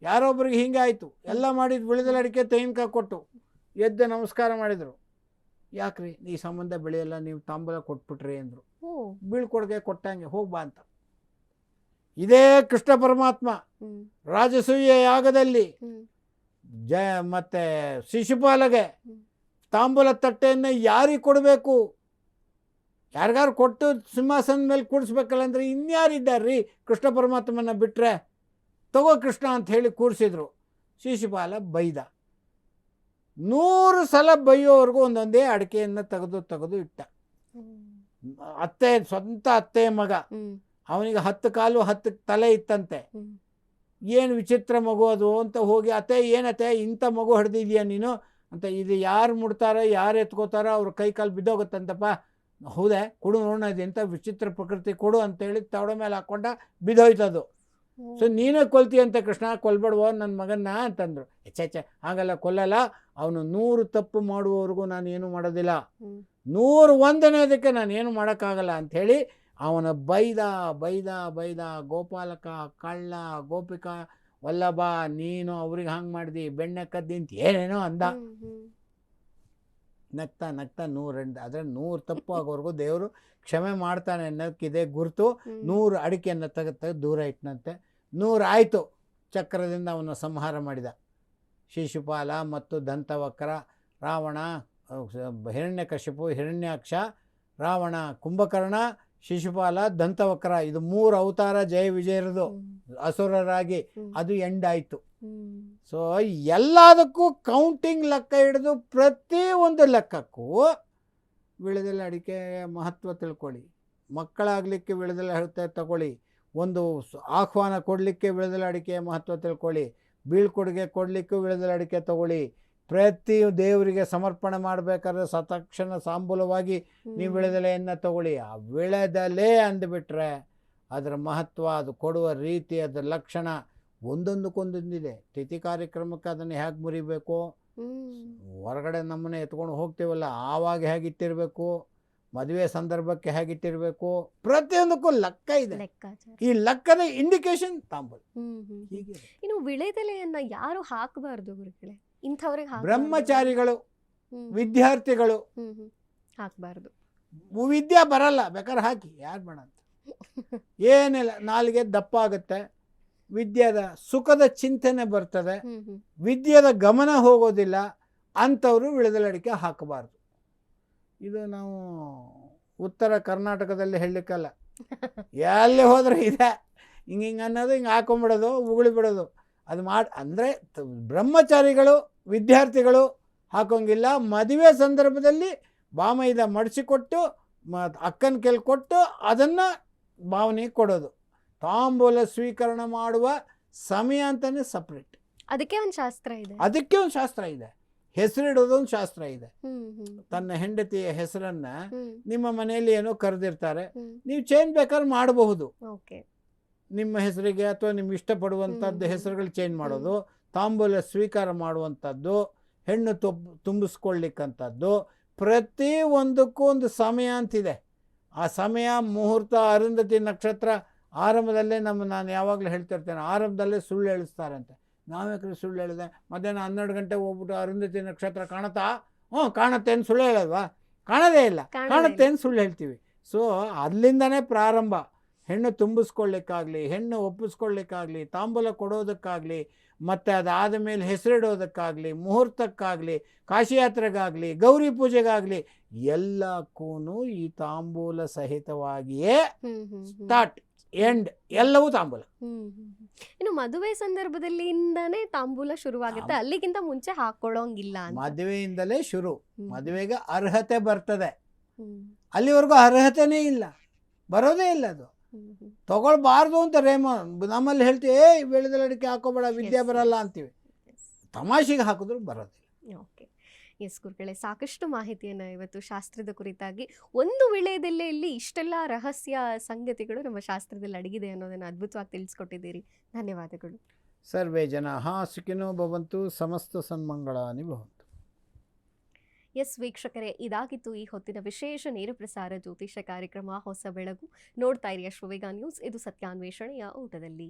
ಯಾರೊಬ್ಬರಿಗೆ ಹಿಂಗೆ ಆಯಿತು. ಎಲ್ಲ ಮಾಡಿದ್ದು ವಿಳೆದೆಲೆ ಅಡಿಕೆ ತೆಂಗಿನಕಾಯಿ ಕೊಟ್ಟು ಎದ್ದು ನಮಸ್ಕಾರ ಮಾಡಿದರು. ಯಾಕ್ರಿ ಈ ಸಂಬಂಧ ಬೆಳೆಯಲ್ಲ, ನೀವು ತಾಂಬೂಲ ಕೊಟ್ಬಿಟ್ರಿ ಅಂದರು. ಬೀಳ್ಕೊಡುಗೆ ಕೊಟ್ಟಂಗೆ ಹೋಗ್ಬಾ ಅಂತ. ಇದೇ ಕೃಷ್ಣ ಪರಮಾತ್ಮ ರಾಜಸೂಯ ಯಾಗದಲ್ಲಿ ಮತ್ತೆ ಶಿಶುಪಾಲಗೆ ತಾಂಬೂಲ ತಟ್ಟೆಯನ್ನು ಯಾರಿಗೆ ಕೊಡಬೇಕು, ಯಾರಿಗಾರು ಕೊಟ್ಟು ಸಿಂಹಾಸನ ಮೇಲೆ ಕೂಡಿಸ್ಬೇಕಲ್ಲ ಅಂದರೆ ಇನ್ಯಾರಿದ್ದಾರ್ರಿ ಕೃಷ್ಣ ಪರಮಾತ್ಮನ ಬಿಟ್ಟರೆ, ತಗೋ ಕೃಷ್ಣ ಅಂತ ಹೇಳಿ ಕೂರಿಸಿದ್ರು. ಶಿಶುಪಾಲ ಬೈದ. 100 ಸಲ ಬೈಯೋವರೆಗೂ ಒಂದೊಂದೇ ಅಡಿಕೆಯನ್ನು ತೆಗೆದು ಇಟ್ಟ. ಅತ್ತೆ, ಸ್ವಂತ ಅತ್ತೆಯ ಮಗ, ಅವನಿಗೆ 10 ಕಾಲು 10 ತಲೆ ಇತ್ತಂತೆ. ಏನು ವಿಚಿತ್ರ ಮಗು ಅದು ಅಂತ ಹೋಗಿ, ಅತ್ತೆ ಏನತ್ತೆ ಇಂಥ ಮಗು ಹಿಡ್ದಿದ್ಯಾ ನೀನು ಅಂತ. ಇದು ಯಾರು ಮುಡ್ತಾರೋ ಯಾರು ಎತ್ಕೋತಾರೋ ಅವ್ರ ಕೈ ಕಾಲು ಬಿದ್ದೋಗುತ್ತಂತಪ್ಪ. ಹೌದೇ, ಕೊಡು ನೋಡೋಣ, ಇದು ಎಂಥ ವಿಚಿತ್ರ ಪ್ರಕೃತಿ, ಕೊಡು ಅಂತೇಳಿ ತವಡ ಮೇಲೆ ಹಾಕ್ಕೊಂಡ ಬಿದ್ದೋಯ್ತದು. ಸೊ ನೀನೇ ಕೊಲ್ತೀಯಂತ ಕೃಷ್ಣ, ಕೊಲ್ಬೇಡುವ ನನ್ನ ಮಗನ್ನ ಅಂತಂದರು. ಛೆ ಹಾಗಲ್ಲ, ಕೊಲ್ಲಲ್ಲ, ಅವನು 100 ತಪ್ಪು ಮಾಡುವವರೆಗೂ ನಾನು ಏನು ಮಾಡೋದಿಲ್ಲ, 101ನೇದಕ್ಕೆ ನಾನು ಏನು ಮಾಡೋಕ್ಕಾಗಲ್ಲ ಅಂಥೇಳಿ ಅವನ ಬೈದ ಬೈದ ಬೈದ. ಗೋಪಾಲಕ, ಕಳ್ಳ, ಗೋಪಿಕಾ ವಲ್ಲಭ, ನೀನು ಅವ್ರಿಗೆ ಹಂಗೆ ಮಾಡಿದಿ, ಬೆಣ್ಣೆ ಕದ್ದಿ ಅಂತ ಏನೇನೋ ಅಂದ. ನಗ್ತಾ ನಗ್ತಾ 100 ಆದರೆ 100 ತಪ್ಪು ಆಗೋವರೆಗೂ ದೇವರು ಕ್ಷಮೆ ಮಾಡ್ತಾನೆ ಅನ್ನೋಕ್ಕಿದೆ ಗುರುತು. 100 ಅಡಿಕೆಯನ್ನು ತೆಗೆದು ದೂರ ಇಟ್ಟನಂತೆ. 100 ಆಯಿತು. ಚಕ್ರದಿಂದ ಅವನು ಸಂಹಾರ ಮಾಡಿದ. ಶಿಶುಪಾಲ ಮತ್ತು ದಂತವಕ್ರ, ರಾವಣ, ಹಿರಣ್ಯಕಶಿಪು, ಹಿರಣ್ಯಾಕ್ಷ, ರಾವಣ, ಕುಂಭಕರ್ಣ, ಶಿಶುಪಾಲ, ದಂತವಕ್ರ, ಇದು 3 ಅವತಾರ ಜಯ ವಿಜಯರದು ಅಸುರರಾಗಿ. ಅದು ಎಂಡ್ ಆಯಿತು. ಸೊ ಎಲ್ಲದಕ್ಕೂ ಕೌಂಟಿಂಗ್ ಲೆಕ್ಕ ಹಿಡಿದು ಪ್ರತಿಯೊಂದು ಲೆಕ್ಕಕ್ಕೂ ವಿಳೆದೆಲೆ ಅಡಿಕೆ ಮಹತ್ವ ತಿಳ್ಕೊಳ್ಳಿ. ಮಕ್ಕಳಾಗಲಿಕ್ಕೆ ವಿಳೆದೆಲೆ ಅಡಿಕೆ ತಗೊಳ್ಳಿ. ಒಂದು ಆಹ್ವಾನ ಕೊಡಲಿಕ್ಕೆ ವಿಳೆದೆಲೆ ಅಡಿಕೆಯ ಮಹತ್ವ ತಿಳ್ಕೊಳ್ಳಿ. ಬೀಳ್ಕೊಡುಗೆ ಕೊಡಲಿಕ್ಕೂ ವಿಳೆದೆಲೆ ಅಡಿಕೆ ತಗೊಳ್ಳಿ. ಪ್ರತಿ ದೇವರಿಗೆ ಸಮರ್ಪಣೆ ಮಾಡಬೇಕಾದ್ರೆ ತಕ್ಷಣ ತಾಂಬೂಲವಾಗಿ ನೀವು ವಿಳೆದೆಲೆಯನ್ನು ತಗೊಳ್ಳಿ. ಆ ವಿಳೆದೆಲೆ ಅಂದುಬಿಟ್ರೆ ಅದರ ಮಹತ್ವ, ಅದು ಕೊಡುವ ರೀತಿ, ಅದರ ಲಕ್ಷಣ ಒಂದೊಂದಕ್ಕೊಂದೊಂದಿದೆ. ತಿಥಿ ಕಾರ್ಯಕ್ರಮಕ್ಕೆ ಅದನ್ನು ಹೇಗೆ ಮುರಿಬೇಕು, ಹೊರಗಡೆ ನಮ್ಮನ್ನ ಎತ್ಕೊಂಡು ಹೋಗ್ತೀವಲ್ಲ ಆವಾಗ ಹೇಗಿಟ್ಟಿರಬೇಕು, ಮದುವೆ ಸಂದರ್ಭಕ್ಕೆ ಹೇಗಿಟ್ಟಿರಬೇಕು, ಪ್ರತಿಯೊಂದಕ್ಕೂ ಲೆಕ್ಕ ಇದೆ. ಈ ಲೆಕ್ಕದ ಇಂಡಿಕೇಶನ್ ತಾಂಬೂಲ. ಹೀಗೆ ಇನ್ನು ವಿಳೆದೆಲೆಯನ್ನ ಯಾರು ಹಾಕಬಾರ್ದು ಗುರುಗಳೇ? ಇಂಥವ್ರಿಗೆ ಬ್ರಹ್ಮಚಾರಿಗಳು, ವಿದ್ಯಾರ್ಥಿಗಳು ಹಾಕಬಾರ್ದು. ವಿದ್ಯೆ ಬರಲ್ಲ, ಬೇಕಾದ್ರೆ ಹಾಕಿ, ಯಾರು ಬೇಡ ಅಂತ ಏನಿಲ್ಲ. ನಾಲಿಗೆ ದಪ್ಪ ಆಗುತ್ತೆ, ವಿದ್ಯೆದ ಸುಖದ ಚಿಂತನೆ ಬರ್ತದೆ, ವಿದ್ಯೆದ ಗಮನ ಹೋಗೋದಿಲ್ಲ, ಅಂಥವರು ವಿಳೆದೆಲೆ ಅಡಿಕೆ ಹಾಕಬಾರ್ದು. ಇದು ನಾವು ಉತ್ತರ ಕರ್ನಾಟಕದಲ್ಲಿ ಹೇಳಲಿಕ್ಕಲ್ಲ, ಎಲ್ಲಿ ಹೋದ್ರೆ ಇದೆ. ಹಿಂಗೆ ಅನ್ನೋದು, ಹಿಂಗೆ ಹಾಕೊಂಡ್ಬಿಡೋದು, ಉಗುಳಿ ಬಿಡೋದು. ಅದು ಅಂದರೆ ಬ್ರಹ್ಮಚಾರಿಗಳು, ವಿದ್ಯಾರ್ಥಿಗಳು ಹಾಕೋಂಗಿಲ್ಲ. ಮದುವೆ ಸಂದರ್ಭದಲ್ಲಿ ಬಾಮೈದ ಮಡಿಸಿಕೊಟ್ಟು ಅಕ್ಕನ ಕೆಲ್ ಕೊಟ್ಟು ಅದನ್ನು ಭಾವನೆಗೆ ಕೊಡೋದು. ತಾಂಬೂಲ ಸ್ವೀಕರಣ ಮಾಡುವ ಸಮಯ ಅಂತಲೇ ಸಪ್ರೇಟ್. ಅದಕ್ಕೆ ಒಂದು ಶಾಸ್ತ್ರ ಇದೆ. ಅದಕ್ಕೆ ಒಂದು ಶಾಸ್ತ್ರ ಇದೆ. ಹೆಸರಿಡೋದೊಂದು ಶಾಸ್ತ್ರ ಇದೆ. ತನ್ನ ಹೆಂಡತಿಯ ಹೆಸರನ್ನ ನಿಮ್ಮ ಮನೆಯಲ್ಲಿ ಏನೋ ಕರೆದಿರ್ತಾರೆ, ನೀವು ಚೇಂಜ್ ಬೇಕಾದ್ರೆ ಮಾಡಬಹುದು. ನಿಮ್ಮ ಹೆಸರಿಗೆ ಅಥವಾ ನಿಮ್ಗೆ ಇಷ್ಟಪಡುವಂಥದ್ದು ಹೆಸರುಗಳು ಚೇಂಜ್ ಮಾಡೋದು, ತಾಂಬೂಲ ಸ್ವೀಕಾರ ಮಾಡುವಂಥದ್ದು, ಹೆಣ್ಣು ತುಂಬಿಸ್ಕೊಳ್ಳಿಕ್ಕಂಥದ್ದು, ಪ್ರತಿ ಒಂದಕ್ಕೂ ಒಂದು ಸಮಯ ಅಂತಿದೆ. ಆ ಸಮಯ, ಮುಹೂರ್ತ, ಅರುಂಧತಿ ನಕ್ಷತ್ರ ಆರಂಭದಲ್ಲೇ ನಾನು ಯಾವಾಗಲೂ ಹೇಳ್ತಿರ್ತೇನೆ, ಆರಂಭದಲ್ಲೇ ಸುಳ್ಳು ಹೇಳಿಸ್ತಾರೆ ಅಂತ. ನಾವ್ಯಾಕ್ರೆ ಸುಳ್ಳು ಹೇಳಿದೆ? ಮಧ್ಯಾಹ್ನ 12 ಗಂಟೆಗೆ ಹೋಗ್ಬಿಟ್ಟು ಅರುಂಧತಿ ನಕ್ಷತ್ರ ಕಾಣುತ್ತಾ? ಕಾಣುತ್ತೆ ಅಂತ ಸುಳ್ಳು ಹೇಳೋದ್ವಾ? ಕಾಣೋದೇ ಇಲ್ಲ. ಕಾಣುತ್ತೆ ಅಂತ ಸುಳ್ಳು ಹೇಳ್ತೀವಿ. ಸೊ ಅಲ್ಲಿಂದನೇ ಪ್ರಾರಂಭ. ಹೆಣ್ಣು ತುಂಬಿಸ್ಕೊಳ್ಳಿಕ್ಕಾಗಲಿ, ಹೆಣ್ಣು ಒಪ್ಪಿಸ್ಕೊಳ್ಳಿಕ್ಕಾಗಲಿ, ತಾಂಬೂಲ ಕೊಡೋದಕ್ಕಾಗಲಿ, ಮತ್ತು ಅದಾದ ಮೇಲೆ ಹೆಸರಿಡೋದಕ್ಕಾಗಲಿ, ಮುಹೂರ್ತಕ್ಕಾಗಲಿ, ಕಾಶಿಯಾತ್ರೆಗಾಗಲಿ, ಗೌರಿ ಪೂಜೆಗಾಗಲಿ, ಎಲ್ಲಕ್ಕೂ ಈ ತಾಂಬೂಲ ಸಹಿತವಾಗಿಯೇ ಸ್ಟಾರ್ಟ್, ಎಂಡ್ ಎಲ್ಲವೂ ತಾಂಬೂಲ. ಇನ್ನು ಮದುವೆ ಸಂದರ್ಭದಲ್ಲಿಂದನೇ ತಾಂಬೂಲ ಶುರುವಾಗುತ್ತೆ, ಅಲ್ಲಿಗಿಂತ ಮುಂಚೆ ಹಾಕೊಳ್ಳೋಂಗಿಲ್ಲ. ಮದುವೆಯಿಂದಲೇ ಶುರು. ಮದುವೆಗೆ ಅರ್ಹತೆ ಬರ್ತದೆ, ಅಲ್ಲಿವರೆಗೂ ಅರ್ಹತೆನೇ ಇಲ್ಲ, ಬರೋದೇ ಇಲ್ಲ. ಅದು ತಗೊಳ್ಬಾರ್ದು ಅಂತ ನಮ್ಮಲ್ಲಿ ಹೇಳ್ತೀವಿ, ವಿಳೆದೆಲೆ ಅಡಿಕೆ ಹಾಕೋಬೇಡ, ವಿದ್ಯೆ ಬರಲ್ಲ ಅಂತೀವಿ. ತಮಾಷೆಗೆ ಹಾಕಿದ್ರು ಬರೋದಿಲ್ಲ. ಓಕೆ, ಎಸ್ ಗುರುಗಳೇ, ಸಾಕಷ್ಟು ಮಾಹಿತಿಯನ್ನು ಇವತ್ತು ಶಾಸ್ತ್ರದ ಕುರಿತಾಗಿ, ಒಂದು ವಿಳೆದೆಲೆಯಲ್ಲಿ ಇಷ್ಟೆಲ್ಲ ರಹಸ್ಯ ಸಂಗತಿಗಳು ನಮ್ಮ ಶಾಸ್ತ್ರದಲ್ಲಿ ಅಡಗಿದೆ ಅನ್ನೋದನ್ನು ಅದ್ಭುತವಾಗಿ ತಿಳಿಸ್ಕೊಟ್ಟಿದ್ದೀರಿ. ಧನ್ಯವಾದಗಳು. ಸರ್ವೇ ಜನಾಃ ಸುಖಿನೋ ಭವಂತು, ಸಮಸ್ತ ಸನ್ಮಂಗಳಾನಿ ಭವಂತು. ಎಸ್ ವೀಕ್ಷಕರೇ, ಇದಾಗಿತ್ತು ಈ ಹೊತ್ತಿನ ವಿಶೇಷ ನೇರ ಪ್ರಸಾರ ಜ್ಯೋತಿಷ ಕಾರ್ಯಕ್ರಮ ಹೊಸ ಬೆಳಗು. ನೋಡ್ತಾ ಇರಿ ಅಶ್ವವೇಗ ನ್ಯೂಸ್. ಇದು ಸತ್ಯಾನ್ವೇಷಣೆಯ ಊಟದಲ್ಲಿ.